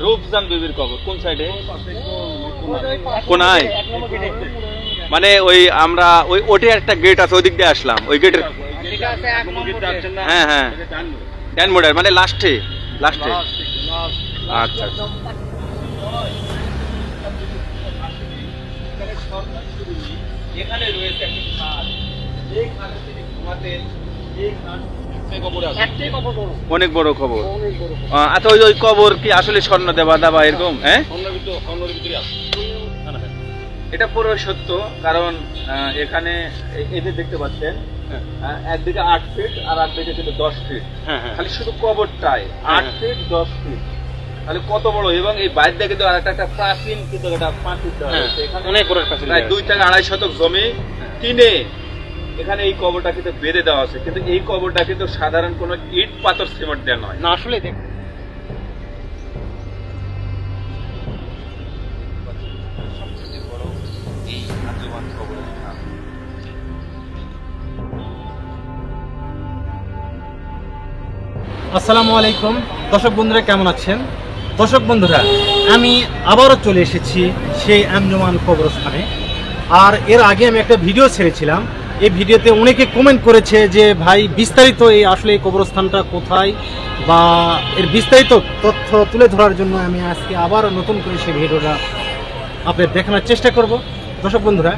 রূপজান বিবির কবর কোন সাইডে? কোনায়? মানে ওই আমরা ওই ওটে একটা গেট আছে, ওই দিক দিয়ে আসলাম, ওই গেটের। হ্যাঁ হ্যাঁ, ডান মোড়ের মানে লাস্টে লাস্টে। আচ্ছা আচ্ছা। এখানে রয়েছে একটি খাট, এই খাটে তিনি ঘুমাতেন, এই খাট অনেক বড় খবর। আচ্ছা, ওই কবর কি আসলে স্বর্ণ দেবা দাবা এরকম? হ্যাঁ, এটা পুরো সত্য। কারণ এখানে এই যে দেখতে পাচ্ছেন, একদিকে 8 ফিট আর একদিকে কিন্তু 10 ফিট, খালি শুধু কবরটাই 8 ফিট 10 ফিট, তাহলে কত বড়। এবং এই বাইরে কিন্তু আর একটা প্রাচীন কিন্তু এটা প্রাচীন অনেক বড়, প্রায় 2 থেকে 2.5 শতক জমি কিনে এখানে এই কবরটা কিন্তু বেঁধে দেওয়া আছে। কিন্তু এই কবরটা কিন্তু সাধারণ কোনো ইট পাথর সিমেন্ট দেওয়া নয় না, আসলে দেখ। আসসালামু আলাইকুম দর্শক বন্ধুরা, কেমন আছেন? দর্শক বন্ধুরা, আমি আবারও চলে এসেছি সেই আঞ্জুমান কবরস্থানে। আর এর আগে আমি একটা ভিডিও ছেড়েছিলাম। এই ভিডিওতে অনেকে কমেন্ট করেছে যে ভাই বিস্তারিত এই আসলে এই কবরস্থানটা কোথায় বা এর বিস্তারিত তথ্য তুলে ধরার জন্য আমি আজকে আবার নতুন করে সেই ভিডিওটা আপনাদের দেখানোর চেষ্টা করব। দর্শক বন্ধুরা,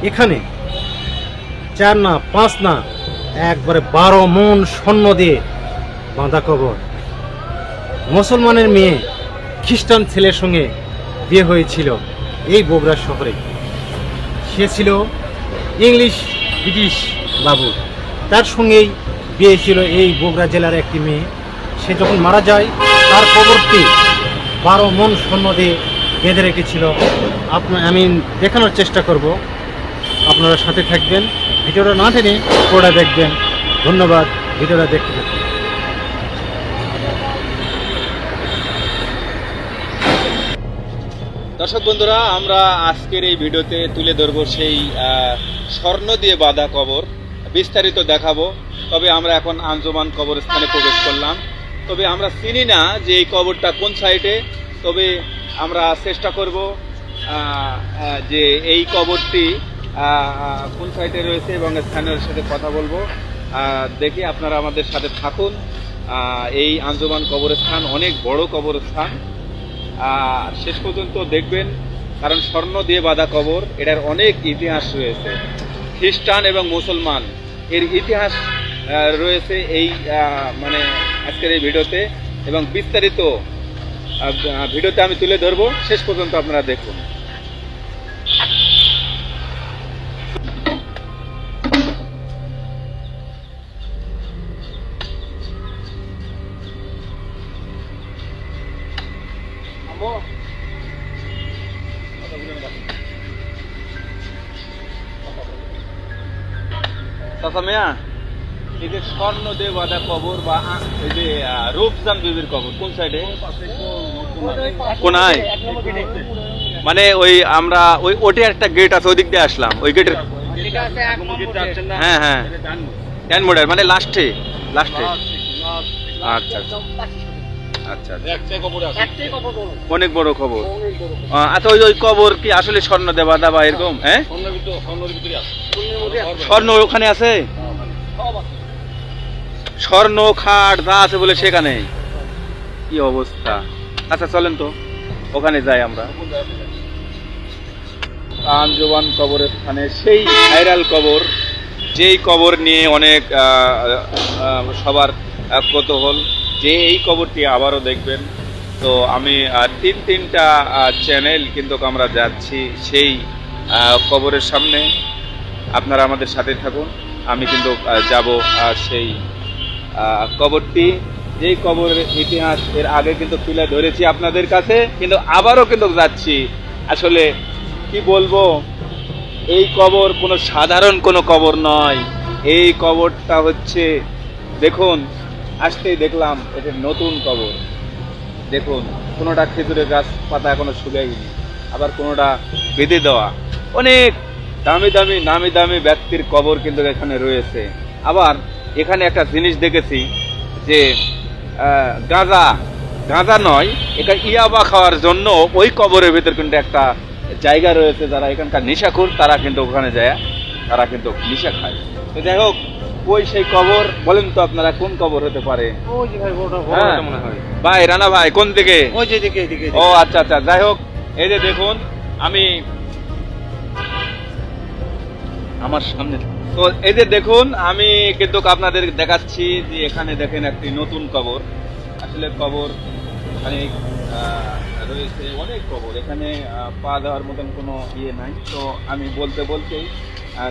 এখানে 4 না 5 না একবারে 12 মণ স্বর্ণ দিয়ে বাঁধা কবর। মুসলমানের মেয়ে খ্রিস্টান ছেলের সঙ্গে বিয়ে হয়েছিল এই বগুড়া শহরে। সে ছিল ইংলিশ ব্রিটিশ বাবু, তার সঙ্গেই বিয়ে ছিল এই বগুড়া জেলার একটি মেয়ে। সে যখন মারা যায় তার কবরটি 12 মণ স্বর্ণ দিয়ে বেঁধে রেখেছিল। আমি দেখানোর চেষ্টা করব, আপনারা সাথে থাকবেন, ভিডিওটা না টেনে পুরোটা দেখবেন। ধন্যবাদ, ভিডিওটা দেখতে থাকবেন। দর্শক বন্ধুরা, আমরা আজকের এই ভিডিওতে তুলে ধরবো সেই স্বর্ণ দিয়ে বাঁধা কবর, বিস্তারিত দেখাবো। তবে আমরা এখন আঞ্জুমান কবরস্থানে প্রবেশ করলাম। তবে আমরা চিনি না যে এই কবরটা কোন সাইডে। তবে আমরা চেষ্টা করব যে এই কবরটি কোন সাইডে রয়েছে এবং স্থানীয়দের সাথে কথা বলবো। দেখি, আপনারা আমাদের সাথে থাকুন। এই আঞ্জুমান কবরস্থান অনেক বড় কবরস্থান, শেষ পর্যন্ত দেখবেন। কারণ স্বর্ণ দিয়ে বাঁধা কবর, এটার অনেক ইতিহাস রয়েছে। খ্রিস্টান এবং মুসলমান এর ইতিহাস রয়েছে এই মানে আজকের এই ভিডিওতে, এবং বিস্তারিত ভিডিওতে আমি তুলে ধরবো। শেষ পর্যন্ত আপনারা দেখুন। এই যে স্বর্ণ দিয়ে বাঁধা কবর বা এই যে রূপজান বিবির কবর কোন সাইডে? কোনায়? মানে ওই আমরা ওই ওটে একটা গেট আছে, ওই দিক দিয়ে আসলাম, ওই গেটের। হ্যাঁ হ্যাঁ, ডান মোড়ের মানে লাস্টে লাস্টে। আচ্ছা আচ্ছা আচ্ছা, অনেক বড় খবর। আচ্ছা, ওই কবর কি আসলে স্বর্ণ দেবা দাবা এরকম? হ্যাঁ, স্বর্ণ ওখানে আছে, স্বর্ণ খাট যা আছে বলে সেখানে। কি অবস্থা! আচ্ছা চলেন তো ওখানে যাই আমরা। আঞ্জুমান কবরস্থানে সেই ভাইরাল কবর, যেই কবর নিয়ে অনেক সবার কৌতূহল যে এই কবরটি আবারও দেখবেন। তো আমি 3টা চ্যানেল কিন্তু আমরা যাচ্ছি সেই কবরের সামনে। আপনারা আমাদের সাথে থাকুন। আমি কিন্তু যাব সেই কবরটি, যেই কবরের ইতিহাস এর আগে কিন্তু তুলে ধরেছি আপনাদের কাছে, কিন্তু আবারও কিন্তু যাচ্ছি। আসলে কি বলবো, এই কবর কোনো সাধারণ কোনো কবর নয়। এই কবরটা হচ্ছে, দেখুন, আসতেই দেখলাম এটা নতুন কবর। দেখুন, কোনোটা খেজুরের গাছ পাতা এখনো শুকায়নি, আবার কোনোটা বেঁধে দেওয়া। অনেক দামি দামি নামি দামি ব্যক্তির কবর কিন্তু এখানে রয়েছে। আবার এখানে একটা জিনিস দেখেছি যে গাঁজা গাঁজা নয়, এটা ইয়াবা খাওয়ার জন্য ওই কবরের ভিতর কিন্তু একটা জায়গা রয়েছে, যারা এখানকার নেশাখোর তারা কিন্তু ওখানে যায়, তারা কিন্তু নেশা খায়। তো যাই হোক, ওই সেই কবর, বলেন তো আপনারা কোন কবর হতে পারে? ওই যে ভাই বড় হ্যাঁ। মনে হয় ভাই রানা ভাই কোন দিকে? ওই যে দিকে এদিকে। ও আচ্ছা আচ্ছা, যাই হোক, এই যে দেখুন আমি আমার সামনে, তো এই যে দেখুন আমি কিন্তু আপনাদের দেখাচ্ছি যে এখানে দেখেন একটি নতুন কবর। আসলে কবর এখানে রয়েছে অনেক কবর, এখানে পা দেওয়ার মতন কোনো ইয়ে নাই। তো আমি বলতে বলতেই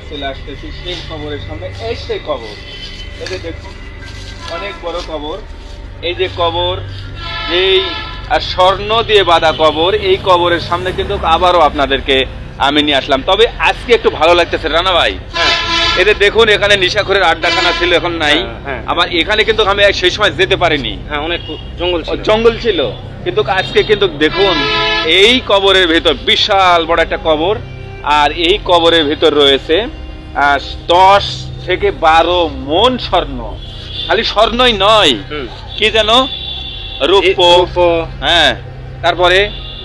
চলে আসতেছি সেই কবরের সামনে। এই সেই কবর, এই যে দেখুন অনেক বড় কবর। এই যে কবর, যেই স্বর্ণ দিয়ে বাঁধা কবর, এই কবরের সামনে কিন্তু আবারও আপনাদেরকে আমি নিয়ে আসলাম। তবে আজকে একটু ভালো লাগতেছে রানা ভাই। এদের দেখুন এখানে নিশাখোরের আড্ডাখানা ছিল, এখন নাই। আবার এখানে কিন্তু আমি সেই সময় যেতে পারিনি, অনেক জঙ্গল ছিল। কিন্তু আজকে কিন্তু দেখুন এই কবরের ভেতর বিশাল বড় একটা কবর, আর এই কবরের ভেতর রয়েছে 10 থেকে 12 মণ স্বর্ণ। খালি স্বর্ণই নয়, কি জানো, রূপ, হ্যাঁ, তারপরে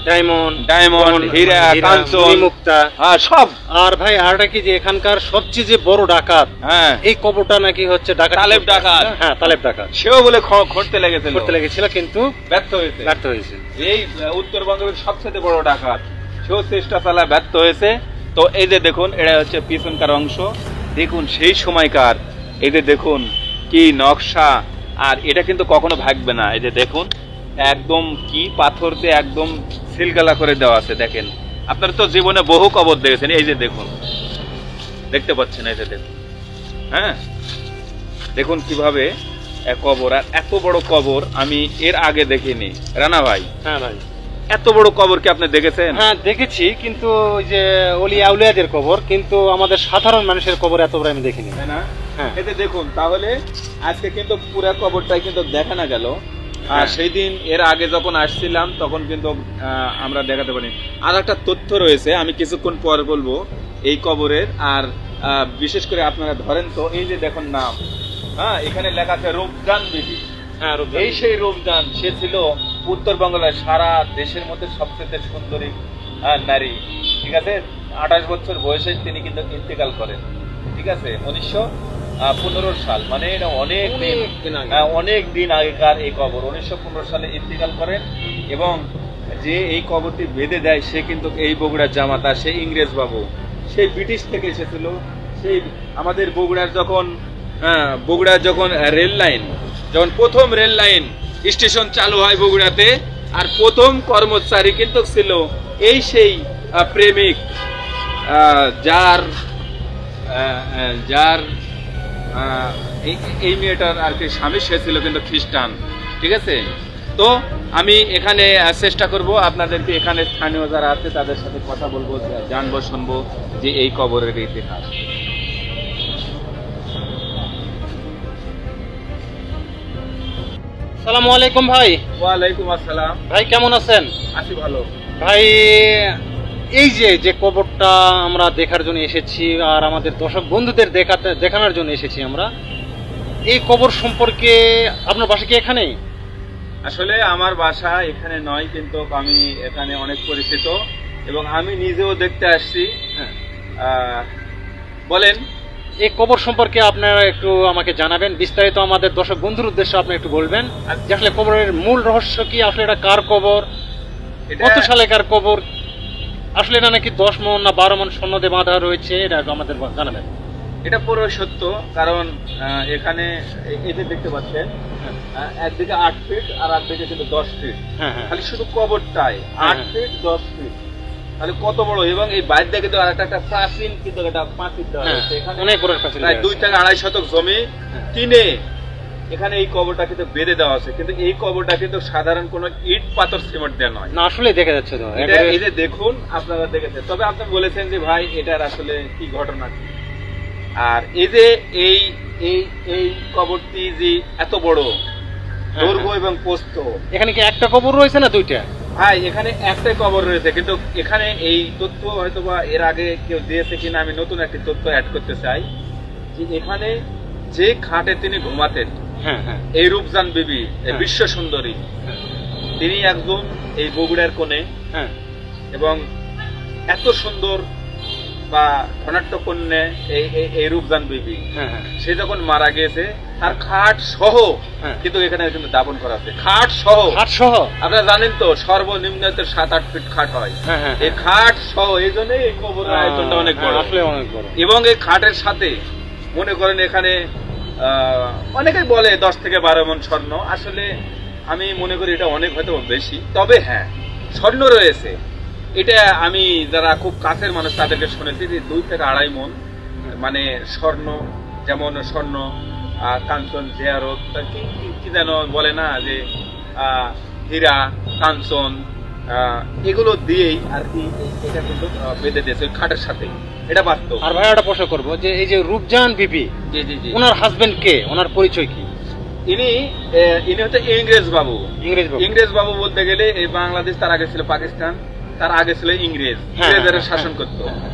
ডায়মন্ড, হীরা, কাঞ্চন, মুক্তা, হ্যাঁ সব। আর ভাই আরটা কি যে এখানকার সবচেয়ে যে বড় ডাকাত, হ্যাঁ এই কবরটা নাকি হচ্ছে তালেব ডাকাত। হ্যাঁ তালেব ডাকাত, সেও বলে খুঁড়তে লেগেছিল, কিন্তু ব্যর্থ হয়েছে। এই উত্তরবঙ্গের সবচেয়ে বড় ডাকাত, সেও চেষ্টা চালা ব্যর্থ হয়েছে। তো এই যে দেখুন এটা হচ্ছে পিছনকার অংশ, দেখুন সেই সময়কার, এই যে দেখুন কি নকশা, আর এটা কিন্তু কখনো ভাগবে না। এই যে দেখুন একদম কি পাথর দিয়ে একদম সিলগালা করে দেওয়া আছে। দেখেন আপনারা তো জীবনে বহু কবর দেখেছেন, এই যে দেখুন, দেখতে পাচ্ছেন, এই যে দেখুন, হ্যাঁ দেখুন কিভাবে কবর। আর এত বড় কবর আমি এর আগে দেখিনি রানা ভাই। হ্যাঁ ভাই, এত বড় কবর কি আপনি দেখেছেন? হ্যাঁ দেখেছি, কিন্তু ওই যে ওলিয়া আউলিয়াদের কবর, কিন্তু আমাদের সাধারণ মানুষের কবর এত বড় আমি দেখিনি, তাই না? হ্যাঁ। এতে দেখুন তাহলে আজকে কিন্তু পুরো কবরটাই কিন্তু দেখানো গেল। আর সেই দিন এর আগে যখন আসছিলাম তখন কিন্তু আমরা দেখাতে পারি। আর একটা তথ্য রয়েছে, আমি কিছুক্ষণ পর বলবো এই কবরের। আর বিশেষ করে আপনারা ধরেন তো, এই যে দেখুন নাম, হ্যাঁ এখানে লেখা আছে রূপজান বিবি। হ্যাঁ, এই সেই রূপজান, সে ছিল উত্তরবঙ্গের সারা দেশের মধ্যে সবচেয়ে সুন্দরী নারী। ঠিক আছে, 28 বছর বয়সে তিনি কিন্তু ইন্তেকাল করেন। ঠিক আছে, 1915 সাল, মানে এটা অনেক দিন আগেকার এই কবর। 1915 সালে ইন্তেকাল করেন, এবং যে এই কবরটি বেঁধে দেয় সে কিন্তু এই বগুড়ার জামাতা, সেই ইংরেজ বাবু, সেই ব্রিটিশ থেকে এসেছিল। সেই আমাদের বগুড়ার যখন রেল লাইন, যখন প্রথম রেল লাইন স্টেশন চালু হয় বগুড়াতে, আর প্রথম কর্মচারী কিন্তু ছিল এই সেই প্রেমিক, যার এই মেয়েটার আর কি স্বামী, সে ছিল কিন্তু খ্রিস্টান। ঠিক আছে, তো আমি এখানে চেষ্টা করব আপনাদেরকে, এখানে স্থানীয় যারা আছে তাদের সাথে কথা বলবো, জানবো, শুনবো যে এই কবরের ইতিহাস। আসসালামু আলাইকুম ভাই। ওয়ালাইকুম আসসালাম। ভাই কেমন আছেন? আছি ভালো। ভাই এই যে কবরটা আমরা দেখার জন্য এসেছি, আর আমাদের দর্শক বন্ধুদের দেখানোর জন্য এসেছি আমরা, এই কবর সম্পর্কে, আপনার বাসা কি এখানে? আসলে আমার বাসা এখানে নয়, কিন্তু আমি এখানে অনেক পরিচিত এবং আমি নিজেও দেখতে আসছি। বলেন এই কবর সম্পর্কে আপনারা একটু আমাকে জানাবেন বিস্তারিত, আমাদের দর্শক বন্ধুর উদ্দেশ্যে আপনি একটু বলবেন যে আসলে কবরের মূল রহস্য কি, আসলে এটা কার কবর, কত সালে কার কবর, আসলে এটা নাকি 10 মণ না 12 মণ স্বর্ণ দিয়ে বাঁধা রয়েছে, এটা আমাদের জানাবেন। এটা পুরো সত্য, কারণ এখানে এই যে দেখতে পাচ্ছেন একদিকে 8 ফিট আর একদিকে কিন্তু 10 ফিট, খালি শুধু কবরটাই 8 ফিট 10 ফিট, তাহলে কত বড়। এবং এই বাইরে দিকে তো আরেকটা প্রাচীন কিন্তু একটা পাঁচিল দেওয়া হয়েছে, এখানে অনেক বড় প্রাচীল, প্রায় 2 থেকে 2.5 শতক জমি কিনে এখানে এই কবরটা কিন্তু বেঁধে দেওয়া আছে। কিন্তু এই কবরটা কিন্তু সাধারণ কোনো ইট পাথর সিমেন্ট দেওয়া নয়, না আসলে দেখা যাচ্ছে তো, এই যে দেখুন আপনারা দেখেছেন। তবে আপনি বলেছেন যে ভাই এটার আসলে কি ঘটনা কি, আর এই যে এই কবরটি যে এত বড় দৈর্ঘ্য এবং প্রস্থ, এখানে কি একটা কবর রয়েছে না দুইটা? ভাই এখানে একটাই কবর রয়েছে, কিন্তু এখানে এই তথ্য হয়তোবা এর আগে কেউ দিয়েছে কিনা, আমি নতুন একটি তথ্য অ্যাড করতে চাই যে এখানে যে খাটে তিনি ঘুমাতেন, এই রূপজান বিবি, বিশ্ব সুন্দরী, তিনি একজন এই বগুড়ার কোণে, হ্যাঁ, এবং এত সুন্দর বা ধনাঢ্য কন্যা এই রূপজান বিবি, হ্যাঁ, সে যখন মারা গেছে তার খাট সহ হ্যাঁ। কিন্তু এখানে কিন্তু দাপন করা আছে, খাট সহ। খাট সহ আপনারা জানেন তো সর্বনিম্ন 7-8 ফিট খাট হয়, হ্যাঁ, হ্যাঁ, এই খাট সহ। এই জন্য এই কবরের আয়তনটা অনেক বড়, আসলে অনেক বড়। এবং এই খাটের সাথে মনে করেন এখানে অনেকেই বলে 10 থেকে 12 মণ স্বর্ণ, আসলে আমি মনে করি এটা অনেক হয়তো বেশি, তবে হ্যাঁ স্বর্ণ রয়েছে। এটা আমি যারা খুব কাছের মানুষ তাদেরকে শুনেছি যে 2 থেকে 2.5 মণ মানে স্বর্ণ, যেমন স্বর্ণ, কাঞ্চন, জেয়ারত, কি যেন বলে না, যে হীরা, কাঞ্চন, এগুলো দিয়েই আর কি এটা কিন্তু বেঁধে দিয়েছে ওই খাটের সাথে, এটা বাস্তব। আর ভাই একটা প্রশ্ন করবো যে এই যে রূপজান বিবি, জি জি জি, ওনার হাজবেন্ড কে, ওনার পরিচয় কি? ইনি হচ্ছে ইংরেজ বাবু। ইংরেজ বাবু? ইংরেজ বাবু বলতে গেলে এই বাংলাদেশ, তার আগে ছিল পাকিস্তান, তার আগে ছিল ইংরেজ, হ্যাঁ, ইংরেজরা হ্যাঁ, শাসন করত। হ্যাঁ,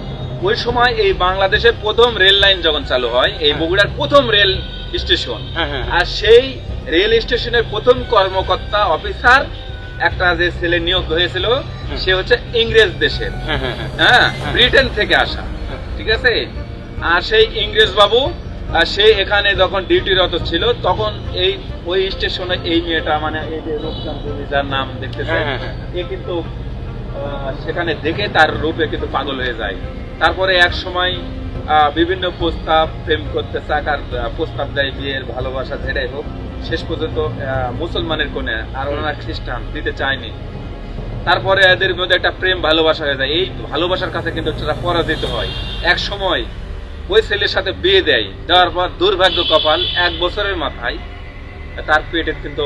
ওই সময় এই বাংলাদেশের প্রথম রেল লাইন যখন চালু হয়, এই হ্যাঁ। বগুড়ার প্রথম রেল স্টেশন, হ্যাঁ, হ্যাঁ, আর সেই রেল স্টেশনের প্রথম কর্মকর্তা অফিসার একটা যে ছেলে নিয়োগ হয়েছিল, হ্যাঁ। সে হচ্ছে ইংরেজ দেশের, হ্যাঁ, হ্যাঁ, হ্যাঁ, হ্যাঁ, হ্যাঁ। ব্রিটেন থেকে আসা, হ্যাঁ। ঠিক আছে। আর সেই ইংরেজ বাবু সে এখানে যখন ডিউটিরত ছিল, তখন ওই স্টেশনে এই মেয়েটা, মানে এই যে রূপচান দেবী যার নাম দেখতেছেন, হ্যাঁ, হ্যাঁ, এ কিন্তু সেখানে দেখে তার রূপে কিন্তু পাগল হয়ে যায়। তারপরে এক সময় বিভিন্ন প্রস্তাব, প্রেম করতে চাকার প্রস্তাব দেয়, বিয়ের, ভালোবাসা, যেটাই হোক, শেষ পর্যন্ত মুসলমানের কোণে, আর ওনারা খ্রিস্টান, দিতে চায়নি। তারপরে এদের মধ্যে একটা প্রেম ভালোবাসা হয়ে যায়, এই ভালোবাসার কাছে কিন্তু তারা পরাজিত হয়। এক সময় ওই ছেলের সাথে বিয়ে দেওয়ার পর দুর্ভাগ্য কপাল, 1 বছরের মাথায় তার পেটে কিন্তু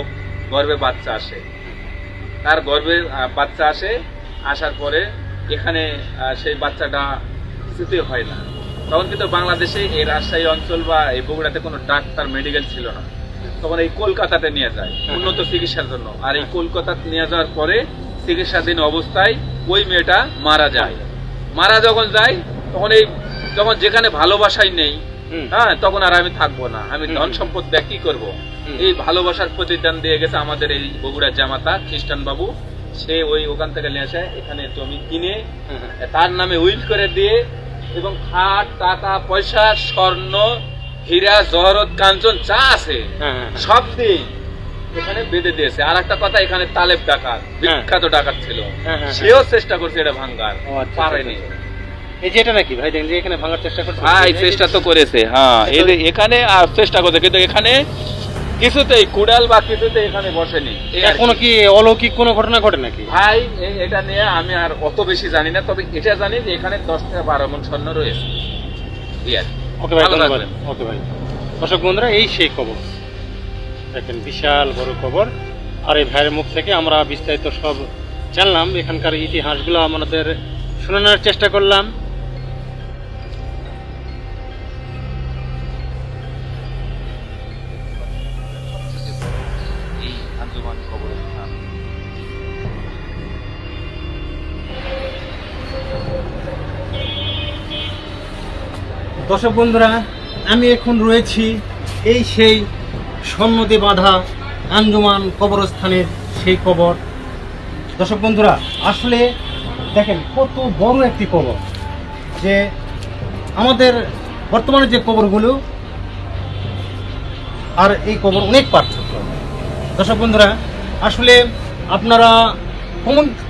গর্ভে বাচ্চা আসে, তার গর্ভে বাচ্চা আসে। আসার পরে এখানে সেই বাচ্চাটা কিছুতে হয় না। তখন কিন্তু বাংলাদেশে এই রাজশাহী অঞ্চল বা এই বগুড়াতে কোনো ডাক্তার, মেডিকেল ছিল না, তখন এই কলকাতাতে নিয়ে যায় উন্নত চিকিৎসার জন্য। আর এই কলকাতাতে নিয়ে যাওয়ার পরে চিকিৎসাধীন অবস্থায় ওই মেয়েটা মারা যায়। মারা যখন যায়, তখন যখন যেখানে ভালোবাসাই নেই, হ্যাঁ, তখন আর আমি থাকবো না, আমি ধন সম্পদ দিয়ে কি করবো। এই ভালোবাসার প্রতিদান দিয়ে গেছে আমাদের এই বগুড়ার জামাতা খ্রিস্টান বাবু। সে ওখান থেকে নিয়ে আসে, এখানে জমি কিনে তার নামে উইল করে দিয়ে, এবং খাট, টাকা পয়সা, স্বর্ণ, হীরা, জহরত, কাঞ্চন যা আছে সব দিয়ে এখানে বেঁধে দিয়েছে। আর একটা কথা, এখানে তালেব ডাকাত, বিখ্যাত ডাকাত ছিল, সেও চেষ্টা করছে এটা ভাঙার, পারেনি। এই যে এটা নাকি ভাই, দেখেন যে এখানে ভাঙার চেষ্টা করছে, হ্যাঁ চেষ্টা তো করেছে, হ্যাঁ এখানে চেষ্টা করছে, কিন্তু এখানে কিছুতেই কুড়াল বা কিছুতেই এখানে বসেনি। কোনো কি অলৌকিক কোনো ঘটনা ঘটে নাকি ভাই? এটা নিয়ে আমি আর অত বেশি জানি না, তবে এটা জানি যে এখানে 10 থেকে 12 মণ স্বর্ণ রয়েছে। ওকে ভাই, ধন্যবাদ। ওকে ভাই, দর্শক বন্ধুরা, এই সেই কবর দেখেন, বিশাল বড় কবর। আর এই ভাইয়ের মুখ থেকে আমরা বিস্তারিত সব জানলাম, এখানকার ইতিহাসগুলো আমাদের শোনানোর চেষ্টা করলাম। দর্শক বন্ধুরা, আমি এখন রয়েছি এই সেই স্বর্ণ দিয়ে বাঁধা আঞ্জুমান কবরস্থানের সেই কবর। দর্শক বন্ধুরা, আসলে দেখেন কত বড় একটি কবর, যে আমাদের বর্তমানে যে কবরগুলো আর এই কবর অনেক পার্থক্য। দর্শক বন্ধুরা, আসলে আপনারা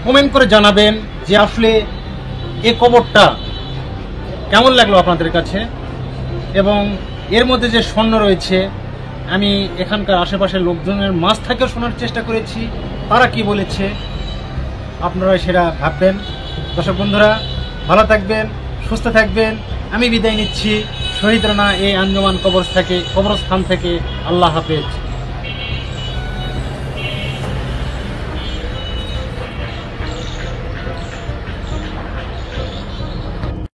কমেন্ট করে জানাবেন যে আসলে এই কবরটা কেমন লাগলো আপনাদের কাছে, এবং এর মধ্যে যে স্বর্ণ রয়েছে, আমি এখানকার আশেপাশের লোকজনের মাছ থেকেও শোনার চেষ্টা করেছি, তারা কি বলেছে, আপনারা সেটা ভাববেন। দর্শক বন্ধুরা, ভালো থাকবেন, সুস্থ থাকবেন। আমি বিদায় নিচ্ছি শহীদ রানা এই আঞ্জুমান কবরস্থান থেকে। আল্লাহ হাফেজ।